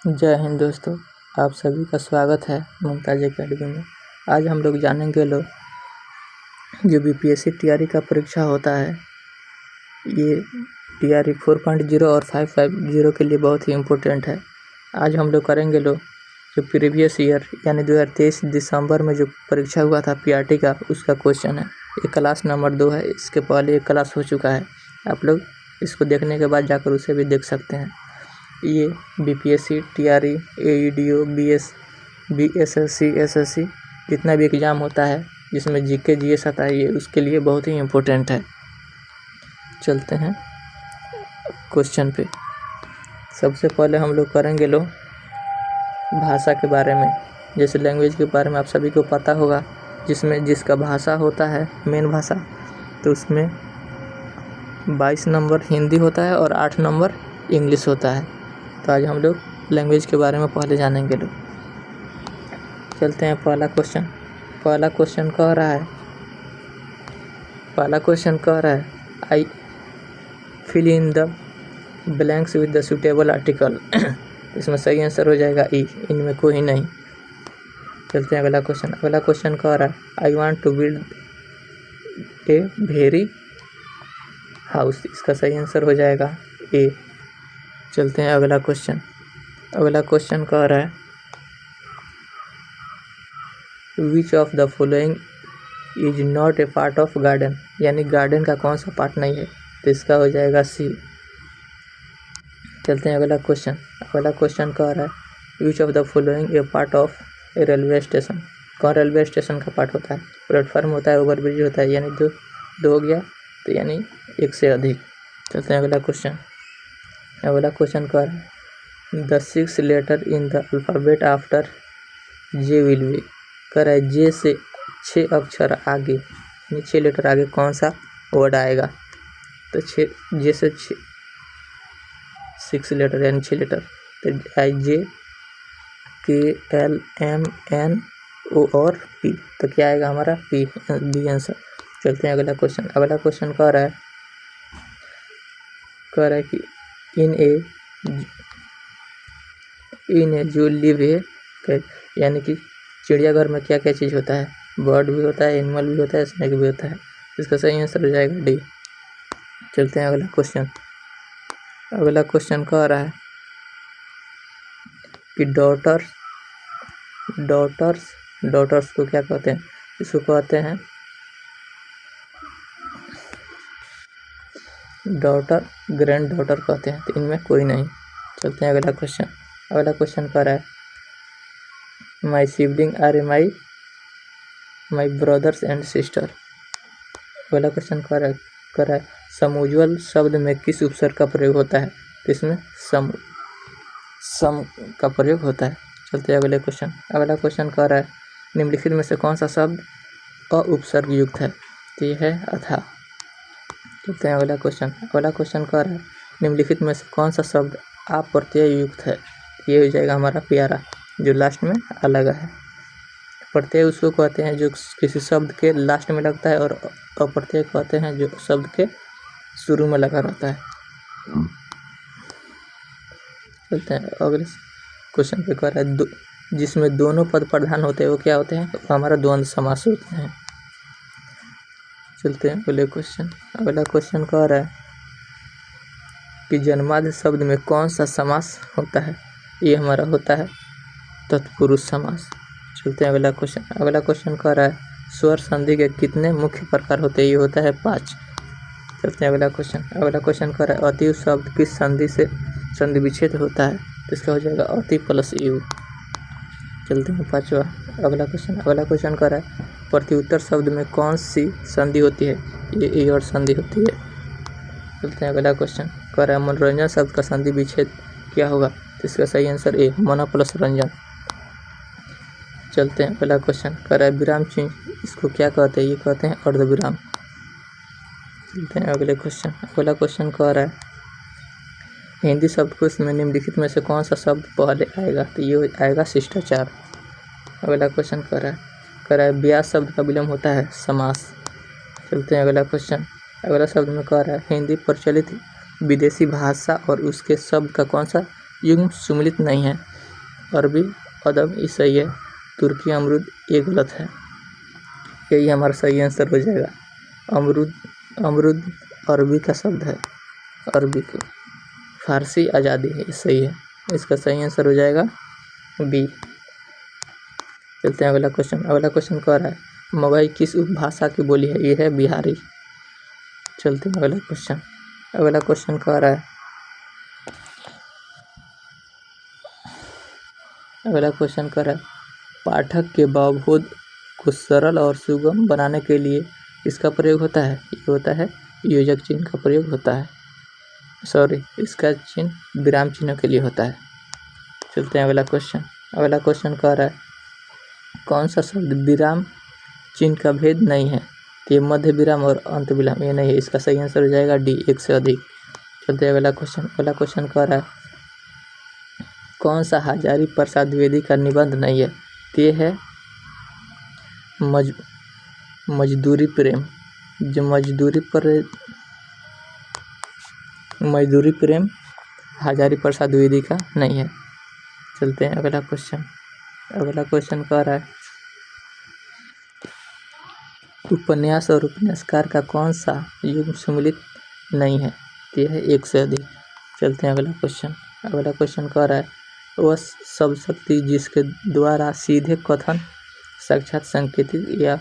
जय हिंद दोस्तों, आप सभी का स्वागत है मुमताज अकेडमी में। आज हम लोग जानेंगे जो बीपीएससी टीआरई का परीक्षा होता है, ये टीआरई 4.0 और 550 के लिए बहुत ही इम्पोर्टेंट है। आज हम लोग करेंगे जो प्रीवियस ईयर यानी 2023 दिसंबर में जो परीक्षा हुआ था पीआरटी का, उसका क्वेश्चन है। ये क्लास नंबर 2 है, इसके पहले एक क्लास हो चुका है। आप लोग इसको देखने के बाद जाकर उसे भी देख सकते हैं। ये बीपीएससी टीआरई एईडीओ बीएसएससी एसएससी जितना भी एग्ज़ाम होता है जिसमें जीके जीएस आता है, ये उसके लिए बहुत ही इम्पोर्टेंट है। चलते हैं क्वेश्चन पे। सबसे पहले हम लोग करेंगे भाषा के बारे में। जैसे लैंग्वेज के बारे में आप सभी को पता होगा, जिसका भाषा होता है मेन भाषा, तो उसमें 22 नंबर हिंदी होता है और 8 नंबर इंग्लिश होता है। तो आज हम लोग लैंग्वेज के बारे में पहले जानेंगे। चलते हैं पहला क्वेश्चन कह रहा है I fill in the blanks with the suitable article. इसमें सही आंसर हो जाएगा ई, इनमें कोई नहीं। चलते हैं अगला क्वेश्चन कह रहा है I want to build a very house. इसका सही आंसर हो जाएगा ए। चलते हैं अगला क्वेश्चन कह रहा है which of the following is not a part of garden, यानी गार्डन का कौन सा पार्ट नहीं है, तो इसका हो जाएगा सी। चलते हैं अगला क्वेश्चन कह रहा है which of the following A part of A railway station. कौन रेलवे स्टेशन का पार्ट होता है? प्लेटफार्म होता है, ओवरब्रिज होता है, यानी दो हो गया, तो यानी एक से अधिक। चलते हैं अगला क्वेश्चन कह रहा है the 6 letter in the alphabet after J will be. कह रहा है जे से 6 अक्षर आगे, यानी 6 लेटर आगे कौन सा वर्ड आएगा? तो जे से 6 लेटर यानी 6 लेटर, तो आई जे के एल एम एन ओ और पी, तो क्या आएगा हमारा पी, बी आंसर। चलते हैं अगला क्वेश्चन कह रहा है कि इन ए जो लिव है, यानी कि चिड़ियाघर में क्या क्या चीज़ होता है? बर्ड भी होता है, एनिमल भी होता है, स्नेक भी होता है। इसका सही आंसर हो जाएगा डी। चलते हैं अगला क्वेश्चन कह रहा है कि डॉटर्स को क्या कहते हैं? इसको कहते हैं डॉटर, ग्रैंड डॉटर कहते हैं, तो इनमें कोई नहीं। चलते हैं अगला क्वेश्चन कह रहा है my sibling are my brothers and sister. अगला क्वेश्चन कह रहा है समुज्ज्वल शब्द में किस उपसर्ग का प्रयोग होता है? तो इसमें सम का प्रयोग होता है। चलते हैं अगला क्वेश्चन कह रहा है निम्नलिखित में से कौन सा शब्द उपसर्ग युक्त है? तो ये है अथा। चलते हैं अगला क्वेश्चन कह रहा है निम्नलिखित में से कौन सा शब्द आप प्रत्यय युक्त है? ये हो जाएगा हमारा प्यारा, जो लास्ट में अलग है। प्रत्यय उसको कहते हैं जो किसी शब्द के लास्ट में लगता है, और अप्रत्यय कहते हैं जो शब्द के शुरू में लगा रहता है। चलते हैं अगले क्वेश्चन पे कह रहा है जिसमें दोनों पद प्रधान होते हैं वो क्या होते हैं? वो हमारा द्वंद्व समास होते हैं। चलते हैं अगला क्वेश्चन कह रहा है कि जन्मादि शब्द में कौन सा समास होता है? ये हमारा होता है तत्पुरुष समास। चलते हैं अगला क्वेश्चन कह रहा है स्वर संधि के कितने मुख्य प्रकार होते हैं? ये होता है 5। चलते हैं अगला क्वेश्चन कह रहा है अति शब्द किस संधि से संधि विच्छेद होता है? तो इसका हो जाएगा अति प्लस यू। चलते हैं 5वां अगला क्वेश्चन कह रहा है प्रत्युत्तर शब्द में कौन सी संधि होती है? ये ए और संधि होती है। चलते हैं अगला क्वेश्चन कह रहा है मनोरंजन शब्द का संधि विच्छेद क्या होगा? तो इसका सही आंसर ए, मना प्लस रंजन। चलते हैं अगला क्वेश्चन कह रहा है विराम चिन्ह इसको क्या कहते हैं? ये कहते हैं अर्धविराम। चलते हैं अगला क्वेश्चन कह रहा है हिंदी शब्दकोश में निम्नलिखित में से कौन सा शब्द पहले आएगा? तो ये आएगा शिष्टाचार। अगला क्वेश्चन कह रहा है ब्याज शब्द का विलोम होता है समास। चलते हैं अगला शब्द में कह रहा है हिंदी प्रचलित विदेशी भाषा और उसके शब्द का कौन सा युग्म सुमिलित नहीं है? अरबी अदब ये सही है। तुर्की अमरूद ये गलत है। यही हमारा सही आंसर हो जाएगा। अमरूद अरबी का शब्द है, अरबी को। फारसी आज़ादी है, ये सही है। इसका सही आंसर हो जाएगा बी। चलते हैं अगला क्वेश्चन। अगला क्वेश्चन कह रहा है मवई किस उपभाषा की बोली है? ये है बिहारी। चलते हैं अगला क्वेश्चन। अगला क्वेश्चन कह रहा है पाठक के भावबोध को सरल और सुगम बनाने के लिए इसका प्रयोग होता है। ये होता है योजक चिन्ह का प्रयोग होता है। इसका चिन्ह विराम चिन्ह के लिए होता है। चलते हैं अगला क्वेश्चन। अगला क्वेश्चन कह रहा है कौन सा शब्द विराम चिन्ह का भेद नहीं है? तो ये मध्य विराम और अंत विराम ये नहीं है। इसका सही आंसर हो जाएगा डी, एक से अधिक। चलते हैं अगला क्वेश्चन। अगला क्वेश्चन कह रहा है कौन सा हजारी प्रसाद द्विवेदी का निबंध नहीं है? तो ये है मजदूरी प्रेम। जो मजदूरी प्रेम हजारी प्रसाद द्विवेदी का नहीं है। चलते हैं अगला क्वेश्चन। अगला क्वेश्चन कह रहा है उपन्यास और उपन्यासकार का कौन सा युग्म सम्मिलित नहीं है? तो यह है एक से अधिक। चलते हैं अगला क्वेश्चन। अगला क्वेश्चन कह रहा है वह सब शक्ति जिसके द्वारा सीधे कथन, साक्षात, संकेतिक या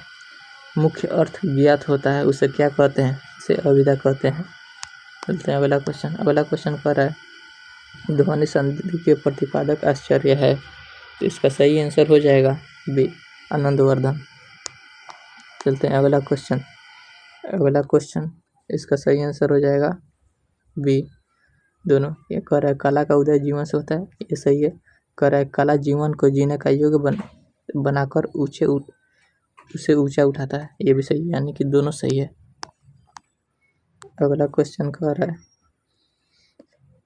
मुख्य अर्थ ज्ञात होता है उसे क्या कहते हैं? इसे अविद्या कहते हैं। चलते हैं अगला क्वेश्चन। अगला क्वेश्चन कह रहा है ध्वनि संधि के प्रतिपादक आश्चर्य है। तो इसका सही आंसर हो जाएगा बी, आनंदवर्धन। चलते हैं अगला क्वेश्चन। अगला क्वेश्चन इसका सही आंसर हो जाएगा बी, दोनों। ये कह रहा है कला का उदय जीवन से होता है। ये सही है। कह रहा है कला जीवन को जीने का योग्य बनाकर उसे ऊंचा उठाता है। ये भी सही है, यानी कि दोनों सही है। अगला क्वेश्चन कह रहा है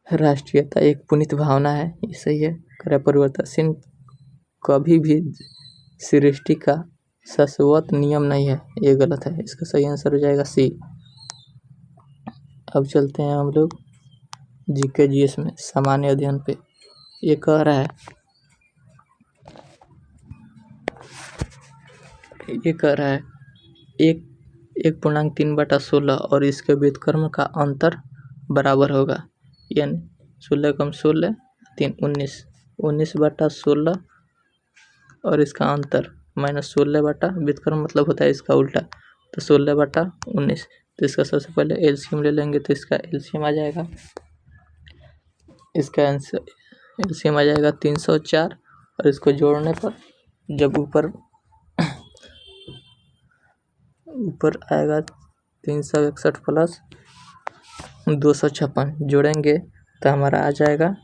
राष्ट्रीयता एक पुनीत भावना है। ये सही है। कह रहा है परिवर्तनशील कभी भी सृष्टि का शाश्वत नियम नहीं है। ये गलत है। इसका सही आंसर हो जाएगा सी। अब चलते हैं हम लोग जीके जीएस में सामान्य अध्ययन पे। ये कह रहा है 1.3/16 और इसके व्युत्क्रम का अंतर बराबर होगा। यानी 16 कम 16 3 19, 19/16 और इसका अंतर -16 बटा व्युत्क्रम मतलब होता है इसका उल्टा, तो 16/19। तो इसका सबसे पहले एलसीएम ले लेंगे। तो इसका एलसीएम आ जाएगा, इसका आंसर एलसीएम आ जाएगा 304 और इसको जोड़ने पर जब ऊपर आएगा 361 प्लस 256 जोड़ेंगे तो हमारा आ जाएगा,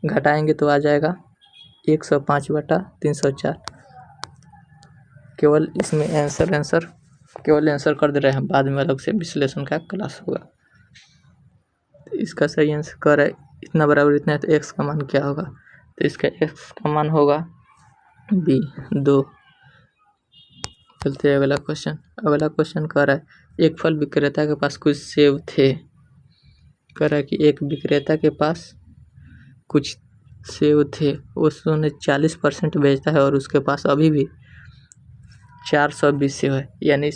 घटाएंगे तो आ जाएगा 105/304। केवल इसमें केवल आंसर कर दे रहे हैं, बाद में अलग से विश्लेषण का क्लास होगा। तो इसका सही आंसर कर है इतना बराबर इतना है, तो एक्स का मान क्या होगा? तो इसका एक्स का मान होगा बी, 2। चलते हैं अगला क्वेश्चन। अगला क्वेश्चन कह रहा है एक फल विक्रेता के पास कुछ सेब थे। कह रहा है कि एक विक्रेता के पास कुछ सेब थे, उसने 40% बेचता है और उसके पास अभी भी 420 सेब है। यानी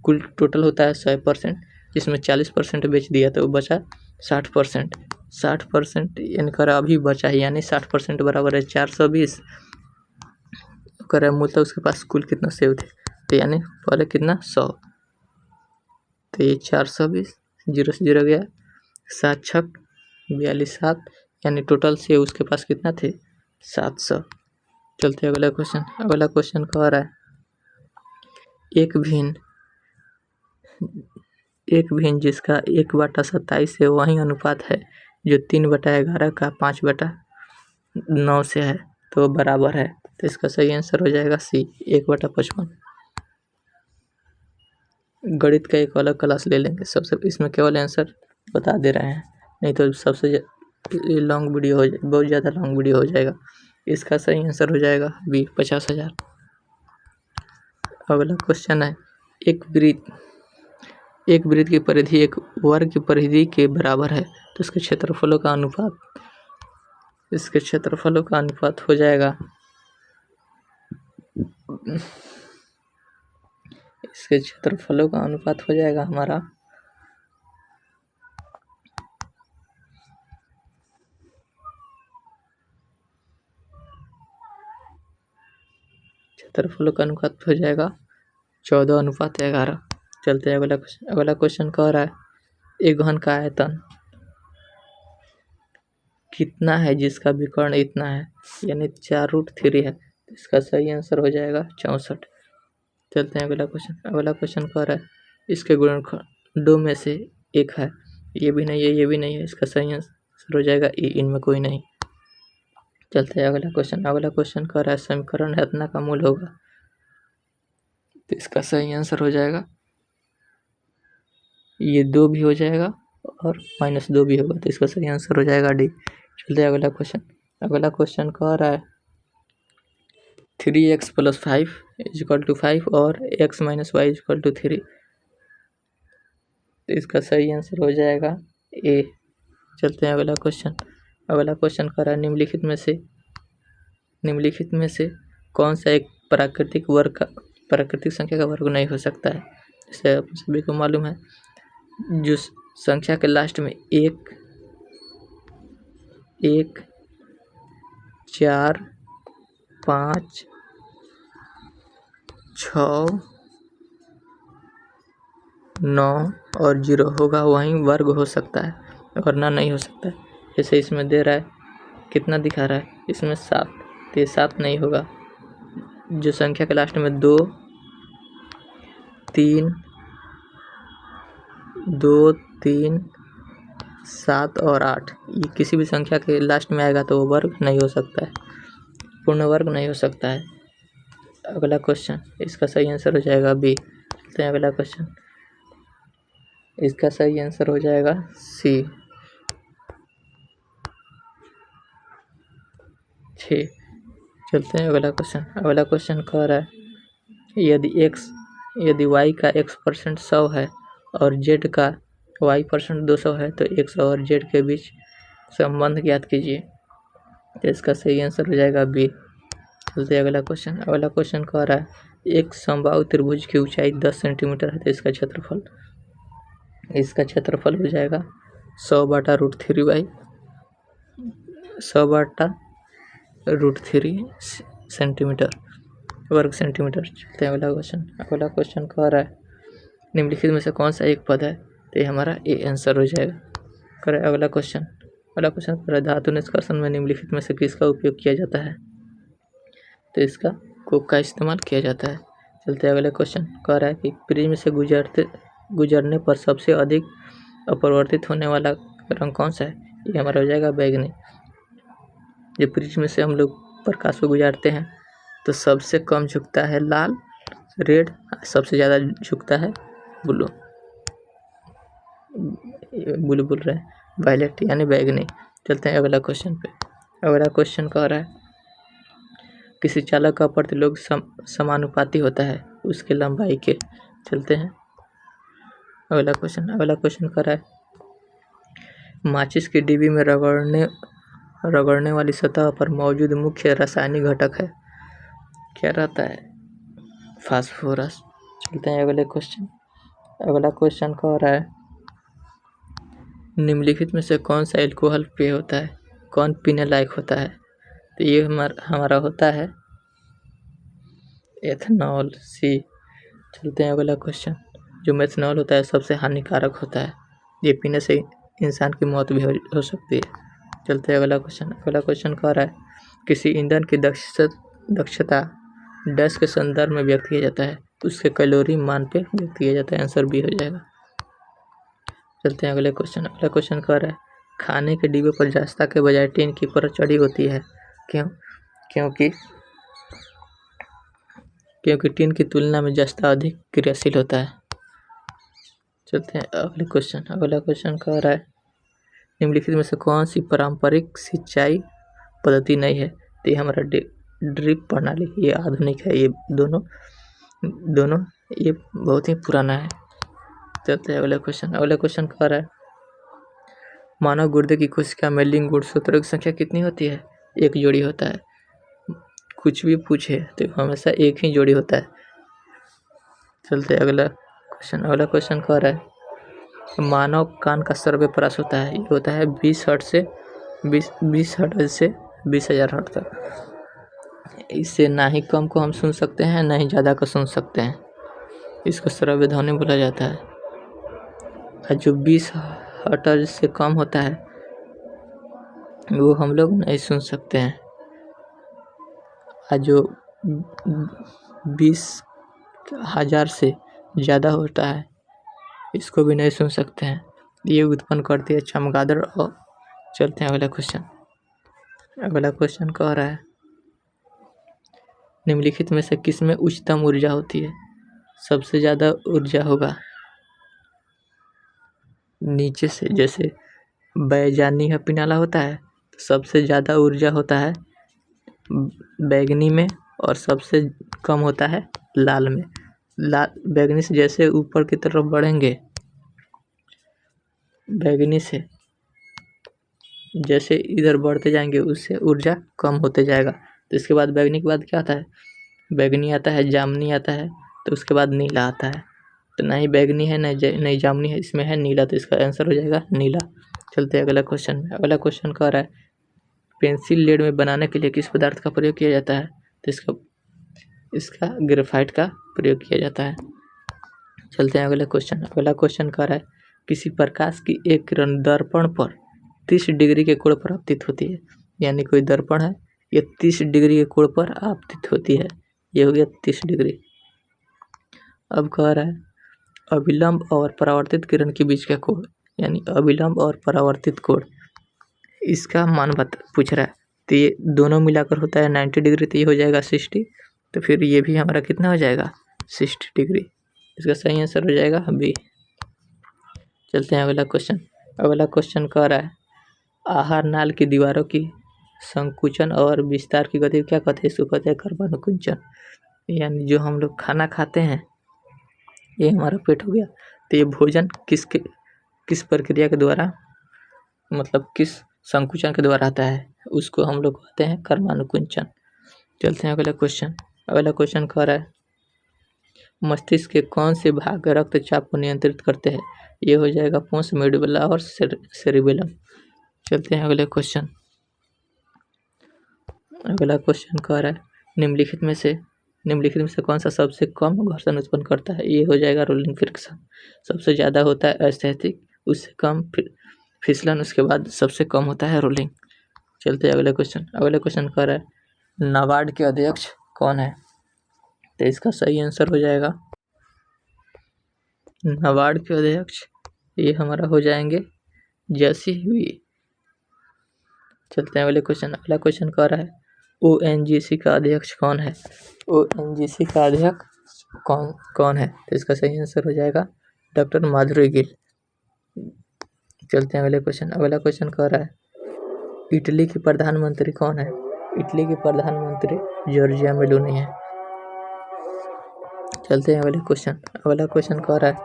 कुल टोटल होता है 100%, जिसमें 40% बेच दिया तो बचा 60%। 60% यानी कर अभी बचा है, यानी 60% बराबर है 420। कर मतलब उसके पास कुल कितना सेब थे, तो यानी पहले कितना 100, तो ये 420 0 से 0 गया, 7 छक 42 7, यानी टोटल सेब उसके पास कितना थे 700। चलते अगला क्वेश्चन। अगला क्वेश्चन कह रहा है एक भिन्न जिसका 1/27 से वही अनुपात है जो 3/11 का 5/9 से है तो बराबर है। तो इसका सही आंसर हो जाएगा सी, 1/55। गणित का एक अलग क्लास ले लेंगे, सबसे इसमें केवल आंसर बता दे रहे हैं, नहीं तो सबसे लॉन्ग वीडियो हो जाएगा, बहुत ज़्यादा लॉन्ग वीडियो हो जाएगा। इसका सही आंसर हो जाएगा बी, 50,000। अगला क्वेश्चन है एक वृत्त की परिधि एक वर्ग की परिधि के बराबर है तो इसके क्षेत्रफलों का अनुपात इसके क्षेत्रफलों का अनुपात हो जाएगा हमारा क्षेत्रफलों का अनुपात हो जाएगा 14:11। चलते हैं अगला क्वेश्चन। अगला क्वेश्चन कह रहा है एक घन का आयतन कितना है जिसका विकर्ण इतना है, यानी 4√3 है। इसका सही आंसर हो जाएगा 64। चलते हैं अगला क्वेश्चन। अगला क्वेश्चन कह रहा है इसके गुणनखंडों में से एक है, ये भी नहीं है, ये भी नहीं है। इसका सही आंसर हो जाएगा ए, इनमें कोई नहीं। चलते हैं अगला क्वेश्चन। अगला क्वेश्चन कह रहा है समीकरण इतना का मूल होगा, तो इसका सही आंसर हो जाएगा ये 2 भी हो जाएगा और -2 भी होगा, तो इसका सही आंसर हो जाएगा डी। चलते हैं अगला क्वेश्चन। अगला क्वेश्चन कह रहा है 3x + 5 = 5 और x - y = 3, तो इसका सही आंसर हो जाएगा ए। चलते हैं अगला क्वेश्चन। अगला क्वेश्चन कह रहा है निम्नलिखित में से कौन सा एक प्राकृतिक संख्या का वर्ग नहीं हो सकता है। जैसे आप सभी को मालूम है, जो संख्या के लास्ट में 1, 4, 5, 6, 9 और 0 होगा वहीं वर्ग हो सकता है, वरना नहीं हो सकता है। जैसे इसमें दे रहा है, कितना दिखा रहा है, इसमें 7, तो ये 7 नहीं होगा। जो संख्या के लास्ट में 2, 3, 7 और 8, ये किसी भी संख्या के लास्ट में आएगा तो वो वर्ग नहीं हो सकता है, पूर्ण वर्ग नहीं हो सकता है। अगला क्वेश्चन, इसका सही आंसर हो जाएगा बी। चलते हैं अगला क्वेश्चन। इसका सही आंसर हो जाएगा सी, 6। चलते हैं अगला क्वेश्चन। अगला क्वेश्चन कह रहा है यदि y का x% 100 है और z का y% 200 है तो x और z के बीच संबंध ज्ञात कीजिए, तो इसका सही आंसर हो जाएगा बी। चलते हैं अगला क्वेश्चन। अगला क्वेश्चन कह रहा है एक समबाहु त्रिभुज की ऊंचाई 10 सेंटीमीटर है, तो इसका क्षेत्रफल हो जाएगा 100/√3 सेंटीमीटर, वर्ग सेंटीमीटर। चलते हैं अगला क्वेश्चन। अगला क्वेश्चन कह रहा है निम्नलिखित में से कौन सा एक पद है, तो ये हमारा ए आंसर हो जाएगा। करें अगला क्वेश्चन। अगला क्वेश्चन कह रहा है धातु निष्कर्षण में निम्नलिखित में से किसका उपयोग किया जाता है, तो इसका कोक का इस्तेमाल किया जाता है। चलते हैं अगले क्वेश्चन। कह रहा है कि प्रिज्म से गुजरने पर सबसे अधिक अपरिवर्तित होने वाला रंग कौन सा है, ये हमारा हो जाएगा बैगनी। जब प्रिज्म से हम लोग प्रकाश को गुजारते हैं तो सबसे कम झुकता है लाल, रेड, सबसे ज़्यादा झुकता है ब्लू बोल रहे हैं वायलेट, यानी बैगनी। चलते हैं अगला क्वेश्चन पे। अगला क्वेश्चन कह रहा है किसी चालक का प्रतिलोम समानुपाती होता है उसके लंबाई के। चलते हैं अगला क्वेश्चन। अगला क्वेश्चन कह रहा है माचिस की डिब्बी में रगड़ने वाली सतह पर मौजूद मुख्य रासायनिक घटक है, क्या रहता है, फास्फोरस। चलते हैं अगले क्वेश्चन। अगला क्वेश्चन कह रहा है निम्नलिखित में से कौन सा एल्कोहल पेय होता है, कौन पीने लायक होता है, तो ये हमारा होता है एथेनॉल, सी। चलते हैं अगला क्वेश्चन। जो मेथनॉल होता है सबसे हानिकारक होता है, ये पीने से इंसान की मौत भी हो सकती है। चलते हैं अगला क्वेश्चन। अगला क्वेश्चन कह रहा है किसी ईंधन की दक्षता डैश के संदर्भ में व्यक्त किया जाता है, उसके कैलोरी मान पे व्यक्त किया जाता है, आंसर बी हो जाएगा। चलते हैं अगले क्वेश्चन। अगला क्वेश्चन कह रहा है खाने के डिब्बे पर जस्ता के बजाय टीन की परत चढ़ी होती है, क्यों, क्योंकि टीन की तुलना में जस्ता अधिक क्रियाशील होता है। चलते हैं अगले क्वेश्चन। अगला क्वेश्चन कह रहा है निम्नलिखित में से कौन सी पारंपरिक सिंचाई पद्धति नहीं है, तो ये हमारा ड्रिप प्रणाली, ये आधुनिक है, ये दोनों ये बहुत ही पुराना है। चलते हैं अगले क्वेश्चन। अगले क्वेश्चन कह रहा है मानव गुर्दे की कोशिका में लिंग गुणसूत्रों की संख्या कितनी होती है? एक जोड़ी होता है। कुछ भी पूछे तो हमेशा एक ही जोड़ी होता है। चलते अगला क्वेश्चन कह रहा है मानव कान का सर्वोपरास होता है, ये होता है 20 हर्ट्ज से 20,000 हर्ट्ज तक। इससे ना ही कम को हम सुन सकते हैं ना ही ज़्यादा को सुन सकते हैं, इसको श्रव्य ध्वनि बोला जाता है। और जो 20 हर्ट्ज से कम होता है वो हम लोग नहीं सुन सकते हैं, और जो 20,000 से ज़्यादा होता है इसको भी नहीं सुन सकते हैं। ये उत्पन्न करती है चमगादड़। और चलते हैं अगला क्वेश्चन कह रहा है निम्नलिखित में से किस में उच्चतम ऊर्जा होती है? सबसे ज़्यादा ऊर्जा होगा नीचे से, जैसे बैजानी है पिनाला होता है तो सबसे ज़्यादा ऊर्जा होता है बैगनी में और सबसे कम होता है लाल में। बैगनी से जैसे ऊपर की तरफ बढ़ेंगे, बैगनी से जैसे इधर बढ़ते जाएंगे उससे ऊर्जा कम होते जाएगा। तो इसके बाद बैगनी के बाद क्या आता है? बैगनी आता है, जामुनी आता है, तो उसके बाद नीला आता है। तो ना ही बैगनी है नहीं जामुनी है, इसमें है नीला, तो इसका आंसर हो जाएगा नीला। चलते हैं अगला क्वेश्चन कह रहा है पेंसिल लेड में बनाने के लिए किस पदार्थ का प्रयोग किया जाता है? तो इसका ग्रेफाइट का प्रयोग किया जाता है। चलते हैं अगला क्वेश्चन कह रहा है किसी प्रकाश की एक किरण दर्पण पर 30 डिग्री के कोण पर आपतित होती है। यानी कोई दर्पण है, ये 30 डिग्री के कोण पर आपतित होती है, ये हो गया 30 डिग्री। अब कह रहा है अभिलंब और परावर्तित किरण के बीच का कोण, यानी अभिलंब और परावर्तित कोण, इसका मान पूछ रहा है। तो ये दोनों मिलाकर होता है 90 डिग्री, तो ये हो जाएगा 60। तो फिर ये भी हमारा कितना हो जाएगा? 60 डिग्री। इसका सही आंसर हो जाएगा बी। चलते हैं अगला क्वेश्चन कह रहा है आहार नाल की दीवारों की संकुचन और विस्तार की गति क्या कहते हैं? इसको कहते हैं कर्मानुकुंचन। यानी जो हम लोग खाना खाते हैं, ये हमारा पेट हो गया, तो ये भोजन किस प्रक्रिया के द्वारा, मतलब किस संकुचन के द्वारा आता है, उसको हम लोग कहते हैं कर्मानुकुंचन। चलते हैं अगला क्वेश्चन कह रहा है मस्तिष्क के कौन से भाग रक्तचाप को नियंत्रित करते हैं? ये हो जाएगा पोन्स, मेडुला और सेरिबेलम। चलते हैं अगला क्वेश्चन कह रहा है निम्नलिखित में से कौन सा सबसे कम घर्षण उत्पन्न करता है? ये हो जाएगा रोलिंग फ्रिक्शन। सबसे ज़्यादा होता है एस्थेटिक, उससे कम फिसलन, उसके बाद सबसे कम होता है रोलिंग। चलते हैं अगला क्वेश्चन कह रहा है नाबार्ड के अध्यक्ष कौन है? तो इसका सही आंसर हो जाएगा नाबार्ड के अध्यक्ष ये हमारा हो जाएंगे जैसी हुई। चलते हैं अगला क्वेश्चन कह रहा है ONGC का अध्यक्ष कौन है? ONGC का अध्यक्ष कौन है? तो इसका सही आंसर हो जाएगा डॉक्टर माधुरी गिल। चलते हैं अगला क्वेश्चन कह रहा है इटली की प्रधानमंत्री कौन है? इटली की प्रधानमंत्री जॉर्जिया मेलोनी है। चलते हैं अगला क्वेश्चन कह रहा है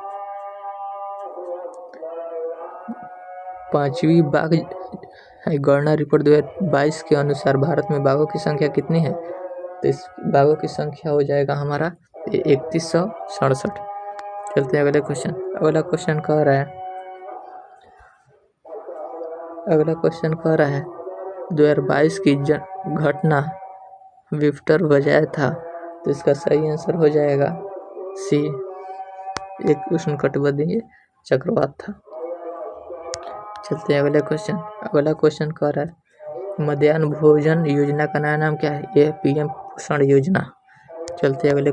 5वीं बाघ गणना रिपोर्ट 2022 के अनुसार भारत में बाघों की संख्या कितनी है? तो इस बाघों की संख्या हो जाएगा हमारा 3167। चलते हैं अगला क्वेश्चन कह रहा है 2022 की घटना विक्टर बजाय था, तो इसका सही आंसर हो जाएगा सी, एक उष्णकटिबंधीय चक्रवात था। चलते हैं अगला क्वेश्चन कह रहा है मध्याह्न भोजन योजना का नया नाम क्या है? यह PM पोषण योजना। चलते हैं अगला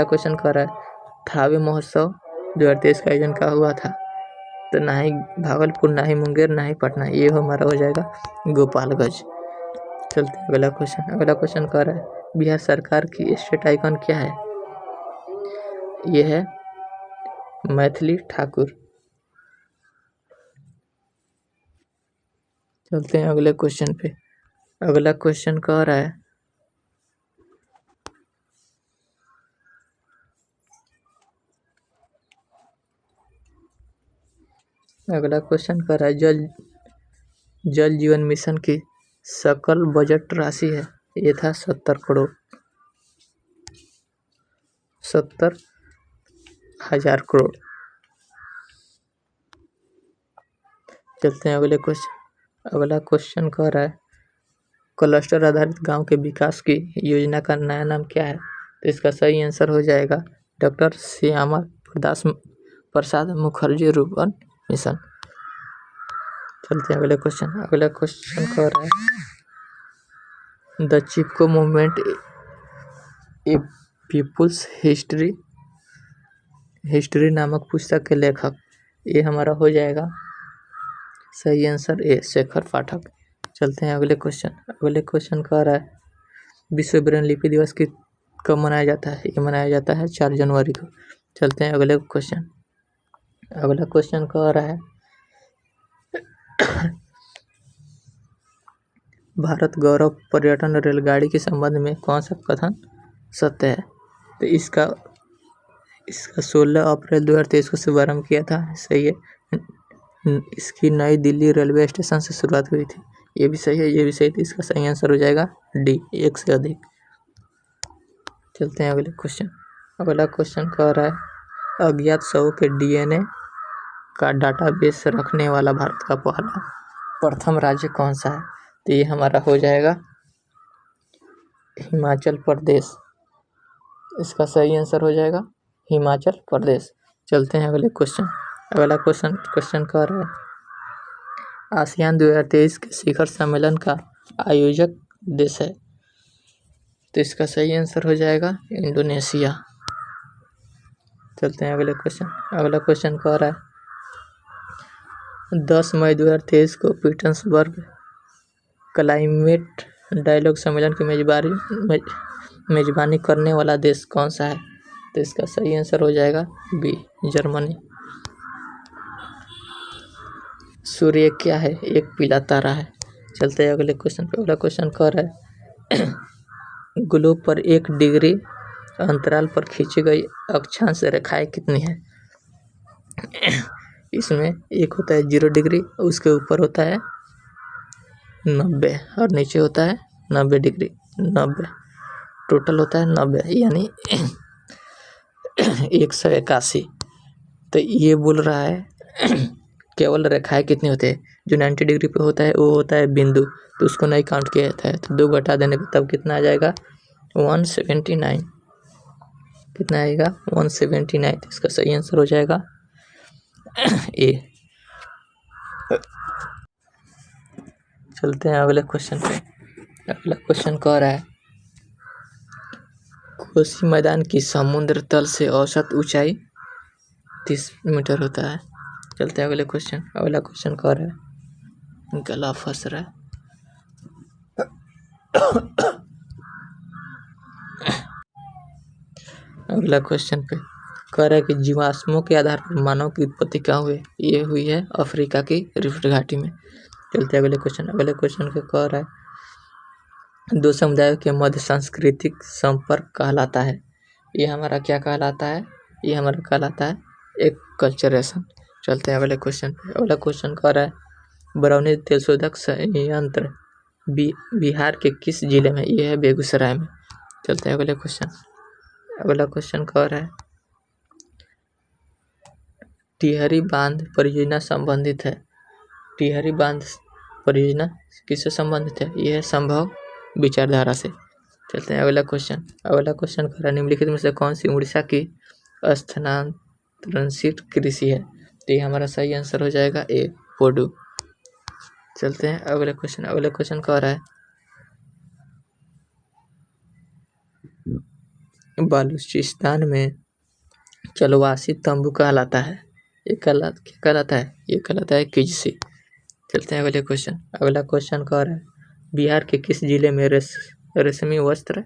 क्वेश्चन कह रहा है थावे महोत्सव 2023 का आयोजन कहाँ हुआ था? तो ना ही भागलपुर, ना ही मुंगेर, ना ही पटना, ये हमारा हो जाएगा गोपालगंज। चलते हैं अगला क्वेश्चन कह रहा है बिहार सरकार की स्टेट आइकन क्या है? यह है मैथिली ठाकुर। चलते हैं अगले क्वेश्चन पे। अगला क्वेश्चन कह रहा है अगला क्वेश्चन कर रहा है जल जीवन मिशन की सकल बजट राशि है, ये था 70 हजार करोड़। चलते हैं अगले क्वेश्चन। अगला क्वेश्चन कह रहा है क्लस्टर आधारित गांव के विकास की योजना का नया नाम क्या है? तो इसका सही आंसर हो जाएगा doctor Shyama Prasad Mukherjee rurban mission. चलते हैं अगले क्वेश्चन। अगला क्वेश्चन कह रहा है the Chipko movement a people's history नामक पुस्तक के लेखक, ये हमारा हो जाएगा सही आंसर ए शेखर पाठक। चलते हैं अगले क्वेश्चन। अगले क्वेश्चन कह रहा है विश्व ब्रेल लिपि दिवस कब मनाया जाता है? ये मनाया जाता है 4 जनवरी को। चलते हैं अगले क्वेश्चन। अगला क्वेश्चन कह रहा है भारत गौरव पर्यटन रेलगाड़ी के संबंध में कौन सा कथन सत्य है? तो इसका 16 अप्रैल 2023 को शुभारंभ किया था, सही है। इसकी नई दिल्ली रेलवे स्टेशन से शुरुआत हुई थी, ये भी सही है, ये भी सही। तो इसका सही आंसर हो जाएगा डी, 1 से अधिक। चलते हैं अगले क्वेश्चन। अगला क्वेश्चन कह रहा है अज्ञात शवों के DNA का डाटाबेस रखने वाला भारत का प्रथम राज्य कौन सा है? तो ये हमारा हो जाएगा हिमाचल प्रदेश। इसका सही आंसर हो जाएगा हिमाचल प्रदेश। चलते हैं अगले क्वेश्चन। अगला क्वेश्चन कह रहा है आसियान 2023 के शिखर सम्मेलन का आयोजक देश है, तो इसका सही आंसर हो जाएगा इंडोनेशिया। चलते हैं अगले क्वेश्चन। अगला क्वेश्चन कह रहा है 10 मई 2023 को पीटर्सबर्ग क्लाइमेट डायलॉग सम्मेलन की मेजबानी करने वाला देश कौन सा है? तो इसका सही आंसर हो जाएगा बी, जर्मनी। सूर्य क्या है? एक पीला तारा है। चलते हैं अगले क्वेश्चन पे। अगला क्वेश्चन कह रहा है ग्लोब पर 1 डिग्री अंतराल पर खींची गई अक्षांश रेखाएं कितनी है? इसमें एक होता है 0 डिग्री, उसके ऊपर होता है 90 और नीचे होता है 90 डिग्री। 90 टोटल होता है 90, यानी 181। तो ये बोल रहा है केवल रेखाएं कितनी होती है? जो 90 डिग्री पे होता है वो होता है बिंदु, तो उसको नहीं काउंट किया जाता है। तो 2 घटा देने पर तब कितना आ जाएगा? 179। कितना आएगा? 179। तो इसका सही आंसर हो जाएगा ए। चलते हैं अगले क्वेश्चन पे। अगला क्वेश्चन कह रहा है कोसी मैदान की समुद्र तल से औसत ऊंचाई 30 मीटर होता है। चलते हैं अगले क्वेश्चन। अगला क्वेश्चन कह रहा है गला फंस रहा है। अगला क्वेश्चन पे कह रहा है कि जीवाश्मों के आधार पर मानव की उत्पत्ति कहाँ हुई? ये हुई है अफ्रीका की रिफ्ट घाटी में। चलते हैं अगले क्वेश्चन। अगले क्वेश्चन के कह रहा है 2 समुदायों के मध्य सांस्कृतिक संपर्क कहलाता है, ये हमारा क्या कहलाता है? ये हमारा कहलाता है एक कल्चरेशन। चलते हैं अगले क्वेश्चन पे। अगला क्वेश्चन कह रहा है बरौनी तेल शोधक संयंत्र बिहार के किस जिले में? ये है बेगूसराय में। चलते हैं अगले क्वेश्चन। अगला क्वेश्चन कह रहा है टिहरी बांध परियोजना संबंधित है। टिहरी बांध परियोजना किससे संबंधित है? यह है संभव विचारधारा से। चलते हैं अगला क्वेश्चन। अगला क्वेश्चन कह रहा है निम्नलिखित में से कौन सी उड़ीसा की स्थानांतरणशील कृषि है? तो ये हमारा सही आंसर हो जाएगा ए, पोडू। चलते हैं अगले क्वेश्चन। अगले क्वेश्चन कह रहा है बलूचिस्तान में चलवासी तंबू कहलाता है, ये क्या कहलाता है? ये कहलाता है किजसी। चलते हैं अगले क्वेश्चन। अगला क्वेश्चन कह रहा है बिहार के किस जिले में रेशमी वस्त्र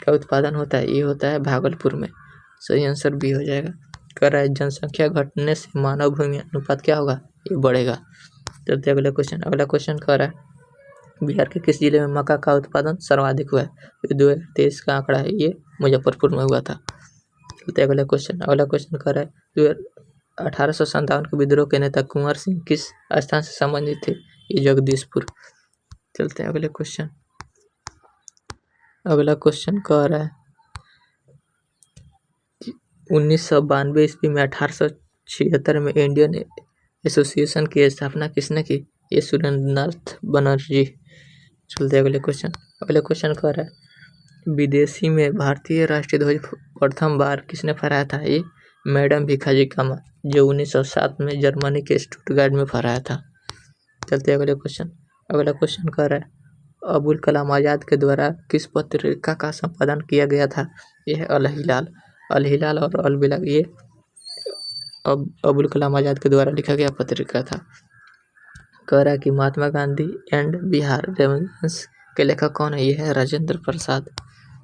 का उत्पादन होता है? ये होता है भागलपुर में। सही आंसर बी हो जाएगा। कह रहा है जनसंख्या घटने से मानव भूमि अनुपात क्या होगा? ये बढ़ेगा। चलते अगले क्वेश्चन। अगला क्वेश्चन कह रहा है बिहार के किस जिले में मक्का का उत्पादन सर्वाधिक हुआ है? 2023 का आंकड़ा है, ये मुजफ्फरपुर में हुआ था। चलते अगले क्वेश्चन। अगला क्वेश्चन कह रहा है 1857 के विद्रोह के नेता कुंवर सिंह किस स्थान से संबंधित थे? ये जगदीशपुर। चलते हैं अगले क्वेश्चन। अगला क्वेश्चन कह रहा है 1992 ईस्वी में 1876 में इंडियन एसोसिएशन की स्थापना किसने की? ये सुरेंद्रनाथ बनर्जी। चलते अगले क्वेश्चन। अगले क्वेश्चन कह रहा है विदेशी में भारतीय राष्ट्रीय ध्वज प्रथम बार किसने फहराया था? ये मैडम भिखाजी कामा, जो 1907 में जर्मनी के स्टुटगार्ट में फहराया था। चलते अगले क्वेश्चन। अगला क्वेश्चन कह रहा है अबुल कलाम आज़ाद के द्वारा किस पत्रिका का संपादन किया गया था? यह अल हिलाल। अल हिलाल और अल बिलाग ये अबुल कलाम आज़ाद के द्वारा लिखा गया पत्रिका था। कह रहा है कि महात्मा गांधी एंड बिहार रेवोल्यूशन के लेखक कौन है? यह है राजेंद्र प्रसाद।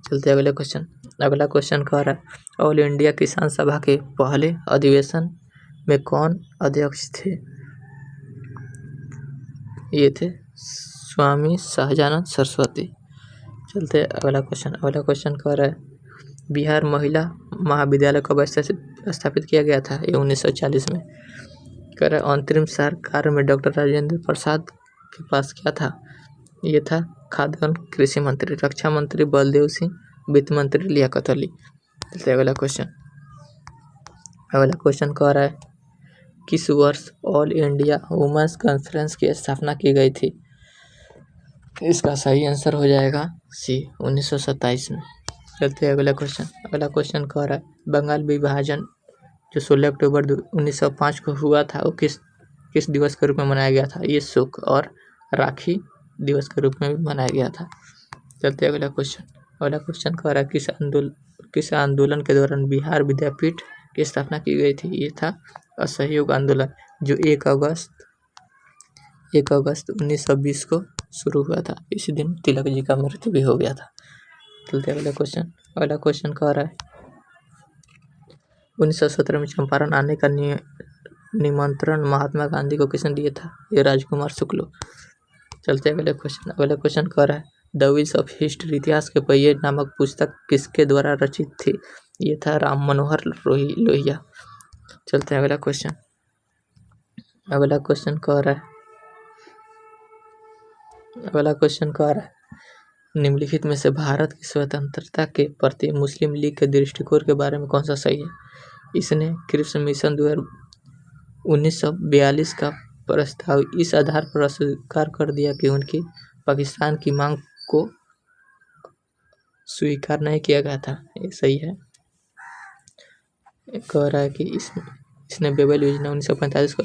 चलते अगले क्वेश्चन। अगला क्वेश्चन कह रहा है ऑल इंडिया किसान सभा के पहले अधिवेशन में कौन अध्यक्ष थे? ये थे स्वामी सहजानंद सरस्वती। चलते अगला क्वेश्चन। अगला क्वेश्चन कह रहा है बिहार महिला महाविद्यालय कब स्थापित किया गया था? ये 1940 में। कह रहा है अंतरिम सरकार में डॉक्टर राजेंद्र प्रसाद के पास क्या था? ये था खाद्य एवं कृषि मंत्री, रक्षा मंत्री बलदेव सिंह, वित्त मंत्री लियाकत अली। चलते अगला क्वेश्चन। अगला क्वेश्चन कह रहा है किस वर्ष ऑल इंडिया वुमेन्स कॉन्फ्रेंस की स्थापना की गई थी? इसका सही आंसर हो जाएगा सी 1927 में। चलते हैं अगला क्वेश्चन। अगला क्वेश्चन कह रहा है बंगाल विभाजन जो 16 अक्टूबर 1905 को हुआ था वो किस दिवस के रूप में मनाया गया था? ये शुक और राखी दिवस के रूप में भी मनाया गया था। चलते अगला क्वेश्चन। अगला क्वेश्चन कह रहा है किस आंदोलन के दौरान बिहार विद्यापीठ की स्थापना की गई थी? ये था असहयोग आंदोलन जो 1 अगस्त 1920 को शुरू हुआ था। इसी दिन तिलक जी का मृत्यु भी हो गया था। चलते अगला क्वेश्चन। अगला क्वेश्चन कह रहा है 1917 में चंपारण आने का निमंत्रण महात्मा गांधी को किसने दिया था? ये राजकुमार शुक्ल। चलते अगले क्वेश्चन। अगला क्वेश्चन कह रहा है द व्हील्स ऑफ हिस्ट्री इतिहास के पहिए नामक पुस्तक किसके द्वारा रचित थी? ये था राम मनोहर लोहिया। चलते हैं अगला क्वेश्चन। अगला क्वेश्चन कह रहा है निम्नलिखित में से भारत की स्वतंत्रता के प्रति मुस्लिम लीग के दृष्टिकोण के बारे में कौन सा सही है? इसने क्रिप्स मिशन 1942 का प्रस्ताव इस आधार पर अस्वीकार कर दिया कि उनकी पाकिस्तान की मांग को स्वीकार नहीं किया गया था। ये सही है। कह रहा है कि इसने बेबल योजना 1945 को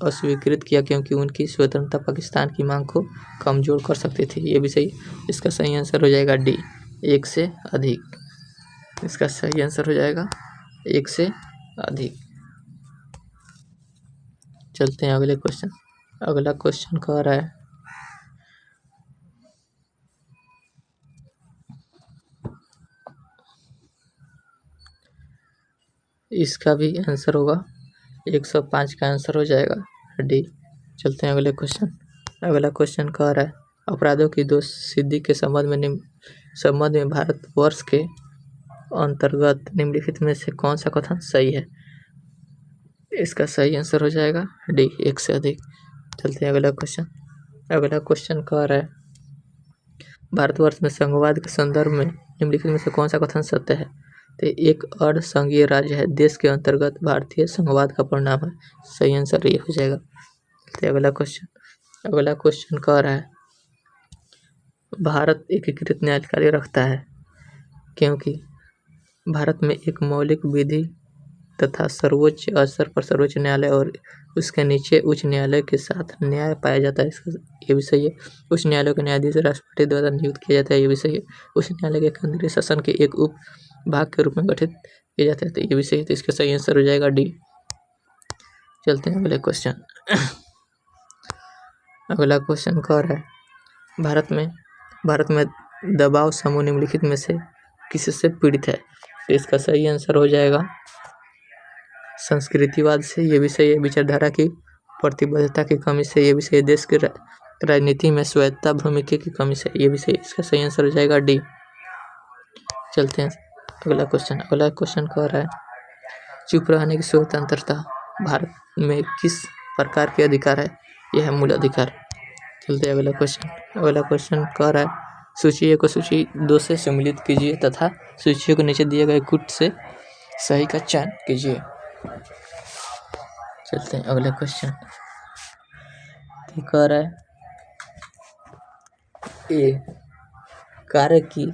अस्वीकृत किया क्योंकि उनकी स्वतंत्रता पाकिस्तान की मांग को कमजोर कर सकती थी। ये भी सही। इसका सही आंसर हो जाएगा डी 1 से अधिक। इसका सही आंसर हो जाएगा 1 से अधिक। चलते हैं अगले क्वेश्चन। अगला क्वेश्चन कह रहा है इसका भी आंसर होगा 105 का आंसर हो जाएगा डी। चलते हैं अगले क्वेश्चन। अगला क्वेश्चन कह रहा है अपराधों की दोष सिद्धि के संबंध में भारतवर्ष के अंतर्गत निम्नलिखित में से कौन सा कथन सही है? इसका सही आंसर हो जाएगा डी 1 से अधिक। चलते हैं अगला क्वेश्चन। अगला क्वेश्चन कह रहा है भारतवर्ष में संघवाद के संदर्भ में निम्नलिखित में से कौन सा कथन सत्य है? तो एक अर्ध संघीय राज्य है, देश के अंतर्गत भारतीय संघवाद का परिणाम है। सही आंसर ये हो जाएगा। तो अगला क्वेश्चन कह रहा है भारत एकीकृत न्यायाधिकार रखता है क्योंकि भारत में एक मौलिक विधि तथा सर्वोच्च स्तर पर सर्वोच्च न्यायालय और उसके नीचे उच्च न्यायालय के साथ न्याय पाया जाता है। ये भी सही है। उच्च न्यायालय के न्यायाधीश राष्ट्रपति द्वारा नियुक्त किया जाता है। ये भी सही है। उच्च न्यायालय के केंद्रीय शासन के एक उप भाग के रूप में गठित किया जाता है। तो ये भी सही है। तो इसका सही आंसर हो जाएगा डी। चलते हैं अगले क्वेश्चन। अगला क्वेश्चन कह रहा है भारत में दबाव समूह निम्नलिखित में से किससे पीड़ित है? तो इसका सही आंसर हो जाएगा संस्कृतिवाद से। ये भी सही है। विचारधारा की प्रतिबद्धता की कमी से। ये भी सही है। देश की राजनीति में स्वायत्ता भूमिका की कमी से। ये भी सही है। इसका सही आंसर हो जाएगा डी। चलते हैं अगला क्वेश्चन। अगला क्वेश्चन कह रहा है चुप रहने की स्वतंत्रता भारत में किस प्रकार के अधिकार है? यह है मूल अधिकार। चलते अगला क्वेश्चन। अगला क्वेश्चन कह रहा है सूची 1 को सूची 2 से सम्मिलित कीजिए तथा सूची को नीचे दिए गए कुछ से सही का चयन कीजिए। चलते हैं अगले क्वेश्चन। तो कह रहा है ए कार्य की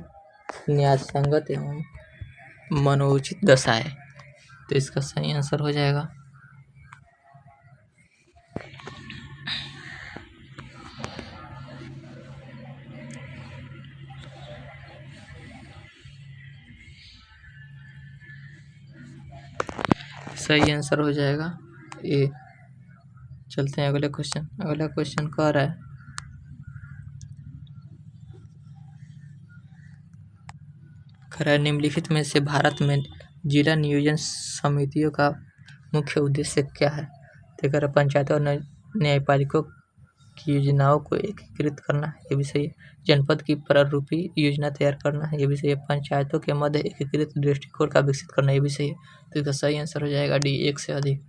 न्यायसंगत एवं मनोचित दशा है, तो इसका सही आंसर हो जाएगा सही आंसर हो जाएगा ए। चलते हैं अगले क्वेश्चन। अगला क्वेश्चन कह रहा है निम्नलिखित में से भारत में जिला नियोजन समितियों का मुख्य उद्देश्य क्या है? तो कह रहा पंचायतों और न्यायपालिकाओं की योजनाओं को एकीकृत करना, ये भी सही है। जनपद की प्रारूपी योजना तैयार करना, ये भी सही है। पंचायतों के मध्य एकीकृत दृष्टिकोण का विकसित करना, ये भी सही है। तो इसका सही आंसर हो जाएगा डी, 1 से अधिक।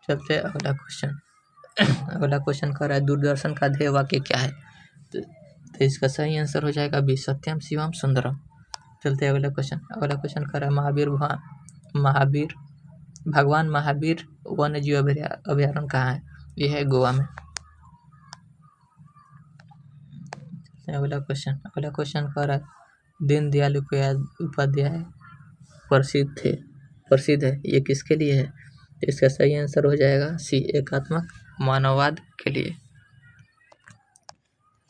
चलते हैं अगला क्वेश्चन। अगला क्वेश्चन कह रहा है दूरदर्शन का ध्येय वाक्य क्या है? तो इसका सही आंसर हो जाएगा बी, सत्यम शिवम सुंदरम। चलते हैं अगला क्वेश्चन। अगला क्वेश्चन कह रहा है भगवान महावीर वन्य जीव अभ्यारण्य कहाँ है? यह है गोवा में। अगला क्वेश्चन कह रहा है दीनदयाल उपाध्याय प्रसिद्ध है, ये किसके लिए है? तो इसका सही आंसर हो जाएगा सी, एकात्मक मानववाद के लिए।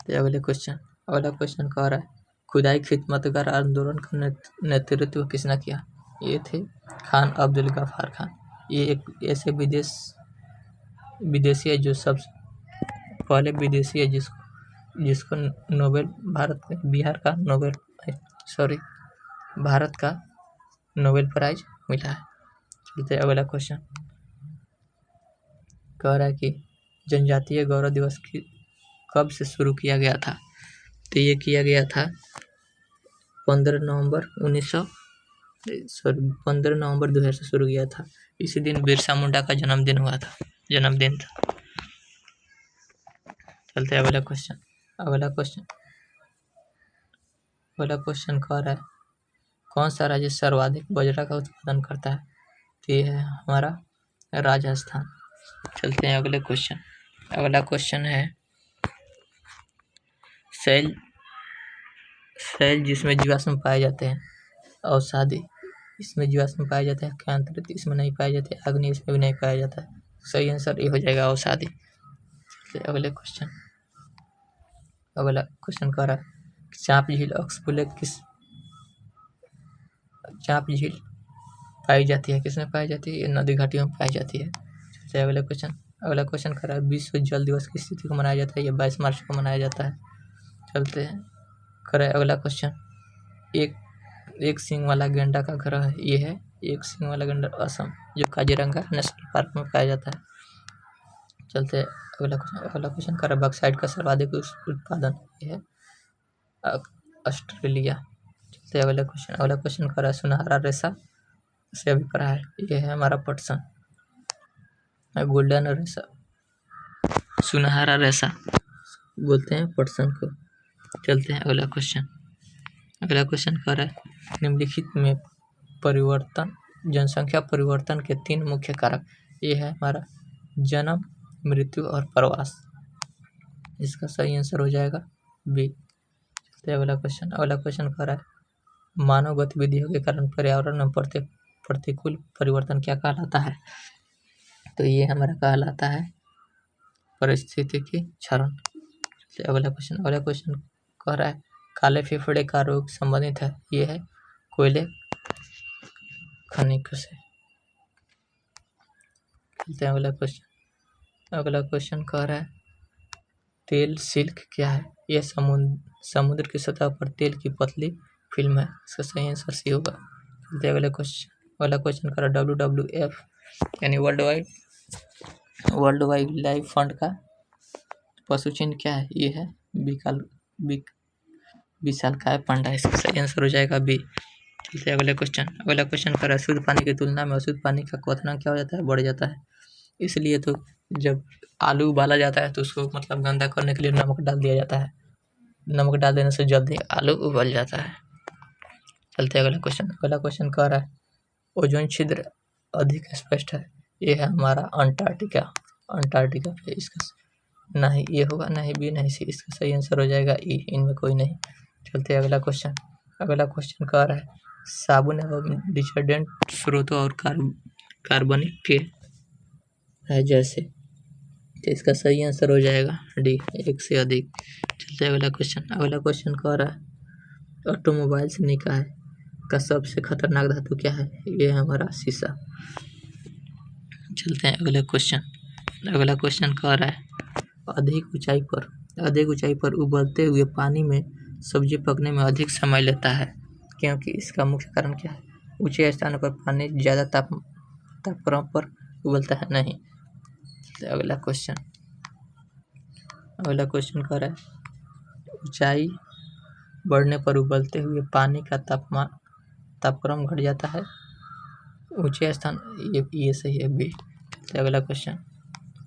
अगला क्वेश्चन कह रहा है खुदाई खिदमतगर आंदोलन का नेतृत्व किसने किया? ये थे खान अब्दुल गफ्फार खान। ये एक ऐसे विदेशी है जो सबसे पहले विदेशी है जिसको भारत का नोबेल प्राइज मिला है। चलते अगला क्वेश्चन। कह रहा है कि जनजातीय गौरव दिवस की कब से शुरू किया गया था? तो ये किया गया था 15 नवंबर 2000 से शुरू किया था। इसी दिन बिरसा मुंडा का जन्मदिन था। चलते हैं अगला क्वेश्चन कह रहा है कौन सा राज्य सर्वाधिक बाजरा का उत्पादन करता है? तो ये है हमारा राजस्थान। चलते हैं अगला क्वेश्चन है सेल जिसमें जीवाश्म पाए जाते हैं, औषधि इसमें जीवाश्म पाए जाते हैं, कैंथ्रित इसमें नहीं पाए जाते, अग्नि इसमें भी नहीं पाया जाता है। सही आंसर ये हो जाएगा औषधि। अगला क्वेश्चन कह रहा है चांप झील ऑक्सफोर्ड चांप झील पाई जाती है, किसमें पाई जाती है? नदी घाटियों में पाई जाती है। अगला क्वेश्चन कर रहा है विश्व जल दिवस किस तिथि को मनाया जाता है? ये 22 मार्च को मनाया जाता है। चलते हैं कर अगला क्वेश्चन। एक सींग वाला गेंडा का घर है, ये है एक सींग वाला गेंडा असम जो काजीरंगा नेशनल पार्क में पाया जाता है। चलते हैं अगला क्वेश्चन कर रहा है बॉक्साइट का सर्वाधिक उत्पादन, ये है ऑस्ट्रेलिया। चलते अगला क्वेश्चन कर रहा है सुनहरा रेशा से अभी पढ़ा है, ये है हमारा पटसन। गोल्डन रेशा, सुनहरा रेशा बोलते हैं पटसन को। चलते हैं अगला क्वेश्चन कह रहा है निम्नलिखित में जनसंख्या परिवर्तन के 3 मुख्य कारक, ये है हमारा जन्म, मृत्यु और प्रवास। इसका सही आंसर हो जाएगा बी। अगला क्वेश्चन कह रहा है मानव गतिविधियों के कारण पर्यावरण में प्रतिकूल परिवर्तन क्या कहलाता है? तो ये हमारा कहलाता है पारिस्थितिकी क्षरण। अगला क्वेश्चन कह रहा है काले फेफड़े का रोग संबंधित है, ये है कोयले खनिक से। अगला क्वेश्चन कह रहा है तेल सिल्क क्या है? यह समुद्र की सतह पर तेल की पतली फिल्म है। इसका सही आंसर सी होगा। अगला क्वेश्चन कह रहा है WWF यानी वर्ल्ड वाइड लाइफ फंड का पशु चिन्ह क्या है? ये है विशालकाय पांडा। इसका सही आंसर हो जाएगा बी। चलिए अगला क्वेश्चन कर रहा है शुद्ध पानी की तुलना में अशुद्ध पानी का क्वथनांक क्या हो जाता है, बढ़ जाता है। इसलिए तो जब आलू उबाला जाता है तो उसको मतलब गंदा करने के लिए नमक डाल दिया जाता है। नमक डाल देने से जल्दी आलू उबल जाता है। चलते अगला क्वेश्चन कह रहा है ओजोन छिद्र अधिक स्पष्ट है। ये है हमारा अंटार्कटिका पे। इसका ना ही ये होगा, ना ही बी, ना ही सी। इसका सही आंसर हो जाएगा ई, इनमें कोई नहीं। चलते अगला क्वेश्चन कह रहा है साबुन एवं डिटर्जेंट स्रोतों और कार्बनिक के है जैसे, तो इसका सही आंसर हो जाएगा डी, एक से अधिक। चलते अगला क्वेश्चन कह रहा है ऑटोमोबाइल से निकाय का सबसे खतरनाक धातु क्या है, ये है हमारा शीशा। चलते हैं अगला क्वेश्चन कह रहा है अधिक ऊंचाई पर उबलते हुए पानी में सब्जी पकने में अधिक समय लेता है, क्योंकि इसका मुख्य कारण क्या है। ऊंचे स्थानों पर पानी ज़्यादा तापक्रम पर उबलता है नहीं। अगला क्वेश्चन कह रहा है ऊंचाई बढ़ने पर उबलते हुए पानी का तापक्रम घट जाता है। ऊंचे स्थान, ये सही है बी। अगला क्वेश्चन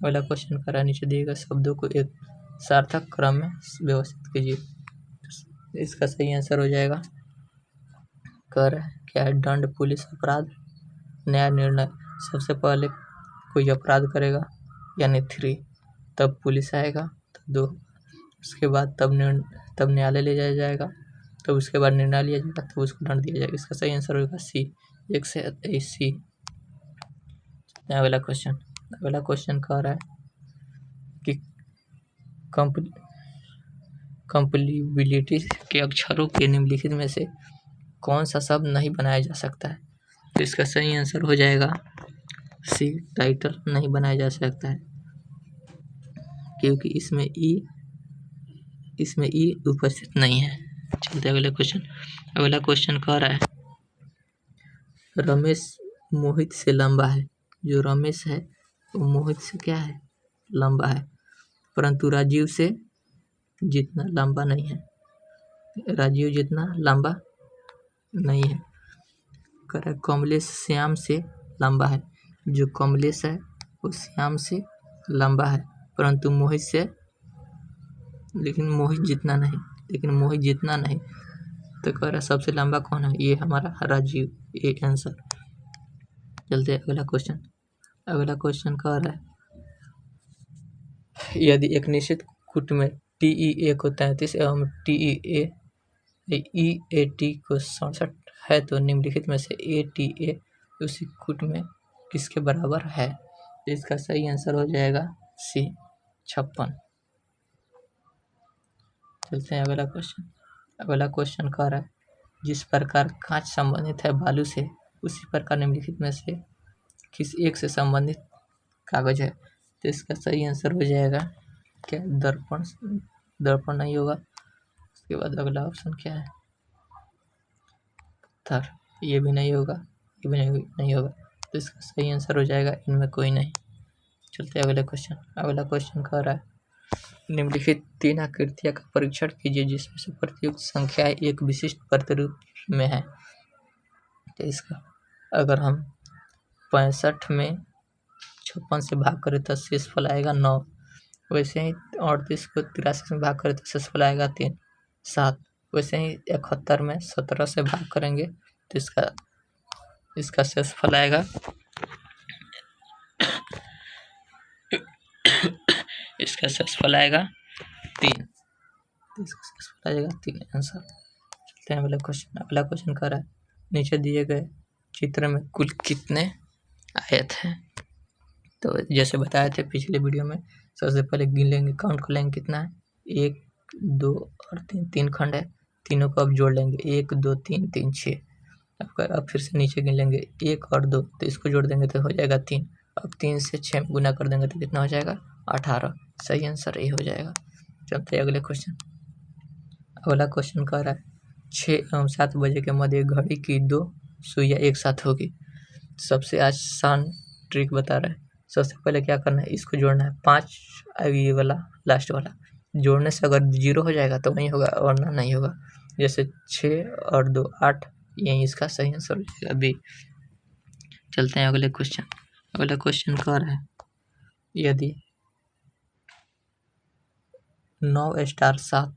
कह रहा है नीचे दिए गए शब्दों को एक सार्थक क्रम में व्यवस्थित कीजिए। इसका सही आंसर हो जाएगा, कह रहा है क्या है दंड, पुलिस, अपराध, न्याय, निर्णय। सबसे पहले कोई अपराध करेगा यानी 3, तब पुलिस आएगा, तब 2, उसके बाद तब न्यायालय ले जाया जाएगा, तब उसके बाद निर्णय लिया जाएगा, तब उसको दंड दिया जाएगा। इसका सही आंसर होगा सी, 1 से सी। अगला क्वेश्चन कह रहा है कि कंप्लीबिलिटी के अक्षरों के निम्नलिखित में से कौन सा शब्द नहीं बनाया जा सकता है, तो इसका सही आंसर हो जाएगा सी, टाइटल नहीं बनाया जा सकता है, क्योंकि इसमें ई उपस्थित नहीं है। चलते अगला क्वेश्चन कह रहा है रमेश मोहित से लंबा है। जो रमेश है वो मोहित से क्या है, लंबा है, परंतु राजीव से जितना लंबा नहीं है। राजीव जितना लंबा नहीं है। करेक्ट, कमलेश श्याम से लंबा है। जो कमलेश है वो श्याम से लंबा है, परंतु मोहित से, लेकिन मोहित जितना नहीं। तो कह रहा सबसे लंबा कौन है, ये हमारा राजीव, ये आंसर। चलते अगला क्वेश्चन कह रहा है यदि एक निश्चित कूट में TEA को 33 एवं EAT को 67 है, तो निम्नलिखित में से ATA उसी कूट में किसके बराबर है। इसका सही आंसर हो जाएगा सी, 56। चलते हैं अगला क्वेश्चन कह रहा है जिस प्रकार कांच संबंधित है बालू से, उसी प्रकार निम्नलिखित में से किस एक से संबंधित कागज है। तो इसका सही आंसर हो जाएगा क्या, दर्पण नहीं होगा। उसके बाद अगला ऑप्शन क्या है, पत्थर, ये भी नहीं होगा, ये भी नहीं होगा। तो इसका सही आंसर हो जाएगा इनमें कोई नहीं। चलते अगला क्वेश्चन कह रहा है निम्नलिखित 3 आकृतियाँ का परीक्षण कीजिए जिसमें से प्रयुक्त संख्या एक विशिष्ट प्रतिरूप में है। तो इसका अगर हम 65 में 56 से भाग करें तो शेषफल आएगा 9। वैसे ही 38 को 83 से भाग करें तो शेषफल आएगा 3, 7। वैसे ही 71 में 17 से भाग करेंगे तो इसका शेषफल आएगा इसका शेषफल आएगा 3। तो इसका शेषफल आएगा 3, आंसर। चलते हैं अगला क्वेश्चन कह रहा है नीचे दिए गए चित्र में कुल कितने आयत हैं। तो जैसे बताए थे पिछले वीडियो में, सबसे पहले गिन लेंगे, काउंट कर लेंगे कितना है, 1, 2 और 3 खंड है। तीनों को अब जोड़ लेंगे, 1, 2, 3, 3, 6। अब फिर से नीचे गिन लेंगे 1 और 2, तो इसको जोड़ देंगे तो हो जाएगा 3। अब 3 से 6 गुना कर देंगे तो कितना हो जाएगा, 18। सही आंसर ये हो जाएगा। चलते अगला क्वेश्चन कह रहा है 6 एवं 7 बजे के मध्य घड़ी की 2 सुइयाँ एक साथ होगी। सबसे आसान ट्रिक बता रहा है। सबसे पहले क्या करना है, इसको जोड़ना है, 5 ये वाला लास्ट वाला जोड़ने से अगर 0 हो जाएगा तो वहीं होगा वरना नहीं होगा। जैसे 6 और 2 8, यही इसका सही आंसर हो जाएगा बी। चलते हैं अगले क्वेश्चन। अगला क्वेश्चन कह रहा है यदि 9 स्टार 7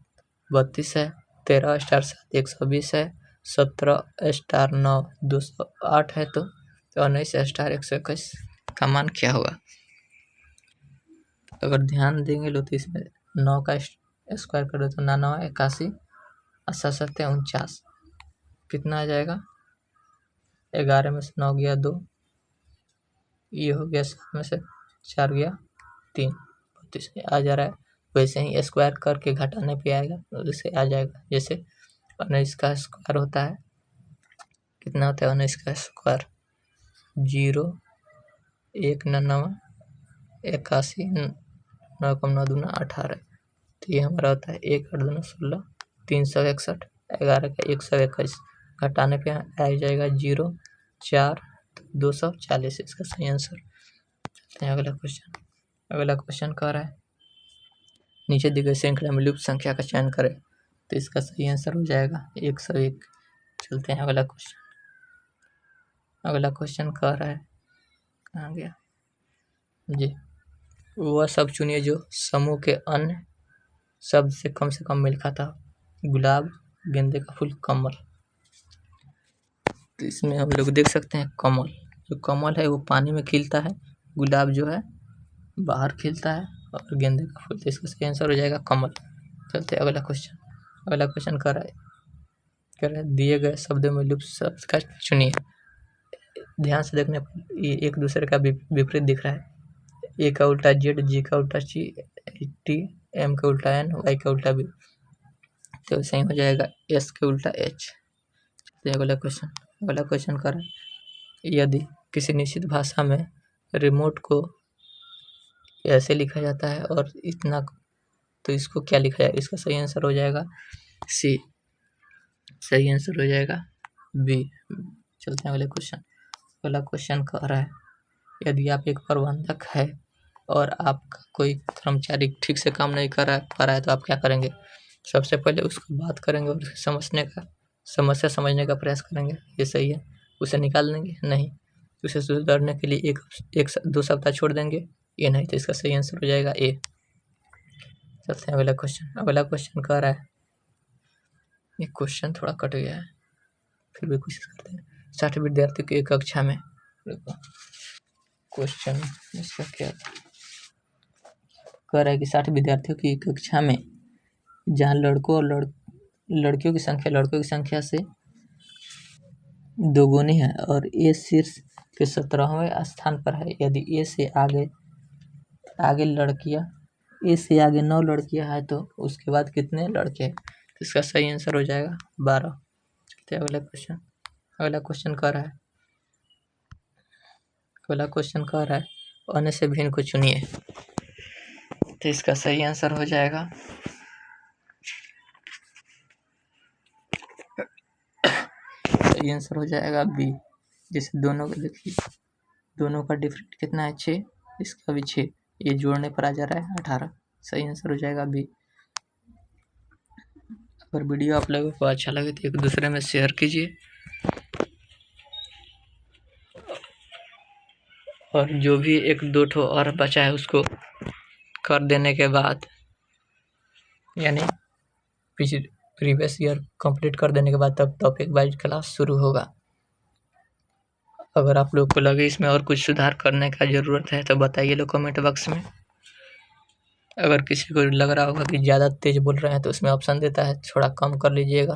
32 है, 13 स्टार 7 120 है, 17 स्टार 9 208 है तो 19 स्टार 121 का मान क्या होगा। अगर ध्यान देंगे लो तो इसमें 9 का स्क्वायर करो तो 9 9 81 और 7 49 कितना आ जाएगा। 11 में से 9 गया 2, ये हो गया 7 में से 4 गया 3, 32 आ जा रहा है। वैसे ही स्क्वायर करके घटाने पे आएगा तो इसे आ जाएगा। जैसे 19 का स्क्वायर होता है, कितना होता है 19 का स्क्वायर 0 1 9 81 9 कम 9 दूना 18, तो ये हमारा होता है 1 8 दूना 16 361, 11 का 121 घटाने पे आ जाएगा 0 4 240, इसका सही आंसर। चलते हैं अगला क्वेश्चन। अगला क्वेश्चन कह रहा है नीचे दी गई श्रृंखला में लुप्त संख्या का चयन करें तो इसका सही आंसर हो जाएगा 101। चलते हैं अगला क्वेश्चन। अगला क्वेश्चन कह रहा है, कहाँ गया जी, वह सब चुनिए जो समूह के अन्य शब्द से कम मिल खाता हो। गुलाब, गेंदे का फूल, कमल। तो इसमें हम लोग देख सकते हैं कमल, जो कमल है वो पानी में खिलता है, गुलाब जो है बाहर खिलता है और गेंदे का फूल, तो इसका सही आंसर हो जाएगा कमल। चलते अगला क्वेश्चन। अगला क्वेश्चन कह रहा है दिए गए शब्दों में लुप्त शब्द का चुनिए। ध्यान से देखने पर ये एक दूसरे का विपरीत दिख रहा है। ए का उल्टा जेड, जी का उल्टा सी, टी, एम का उल्टा एन, वाई का उल्टा बी, तो सही हो जाएगा एस के उल्टा एच। अगला क्वेश्चन। अगला क्वेश्चन कर रहा है यदि किसी निश्चित भाषा में रिमोट को ऐसे लिखा जाता है और इतना, तो इसको क्या लिखा जाए। इसका सही आंसर हो जाएगा सी। सही आंसर हो जाएगा बी। चलते हैं अगले क्वेश्चन। अगला क्वेश्चन कह रहा है यदि आप एक प्रबंधक है और आपका कोई कर्मचारी ठीक से काम नहीं कर पा रहा है तो आप क्या करेंगे। सबसे पहले उसको बात करेंगे और उसे समस्या समझने का प्रयास करेंगे, ये सही है। उसे निकाल देंगे, नहीं। उसे सुधारने के लिए एक 2 सप्ताह छोड़ देंगे, ये नहीं। तो इसका सही आंसर हो जाएगा ए। चलते हैं अगला क्वेश्चन। अगला क्वेश्चन कह रहा है, ये क्वेश्चन थोड़ा कट गया है, फिर भी कोशिश करते हैं। 60 विद्यार्थियों की एक कक्षा में, क्वेश्चन इसका क्या कह रहा है कि 60 विद्यार्थियों की कक्षा में जहाँ लड़कों और लड़कियों की संख्या लड़कों की संख्या से दोगुनी है और ए शीर्ष के 17वें स्थान पर है। यदि ए से आगे लड़कियां, ए से आगे 9 लड़कियां हैं तो उसके बाद कितने लड़के हैं। तो इसका सही आंसर हो जाएगा 12। चलते अगला क्वेश्चन। अगला क्वेश्चन कह रहा है अन्य से भिन्न को चुनिए। तो इसका सही आंसर हो जाएगा बी। जैसे दोनों का देखिए, दोनों का डिफरेंट कितना है 6, इसका भी 6, ये जोड़ने पर आ जा रहा है 18। सही आंसर हो जाएगा बी। अगर वीडियो आप लोगों को अच्छा लगे तो एक दूसरे में शेयर कीजिए, और जो भी 1-2 ठो और बचा है उसको कर देने के बाद, यानी प्रीवियस ईयर कंप्लीट कर देने के बाद तब टॉपिक वाइज क्लास शुरू होगा। अगर आप लोग को लगे इसमें और कुछ सुधार करने का ज़रूरत है तो बताइए लो कमेंट बॉक्स में। अगर किसी को लग रहा होगा कि ज़्यादा तेज़ बोल रहे हैं तो उसमें ऑप्शन देता है थोड़ा कम कर लीजिएगा,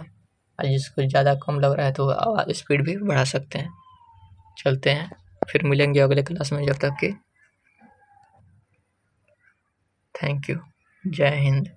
और जिसको ज़्यादा कम लग रहा है तो आवाज़ स्पीड भी बढ़ा सकते हैं। चलते हैं, फिर मिलेंगे अगले क्लास में। जब तक कि थैंक यू, जय हिंद।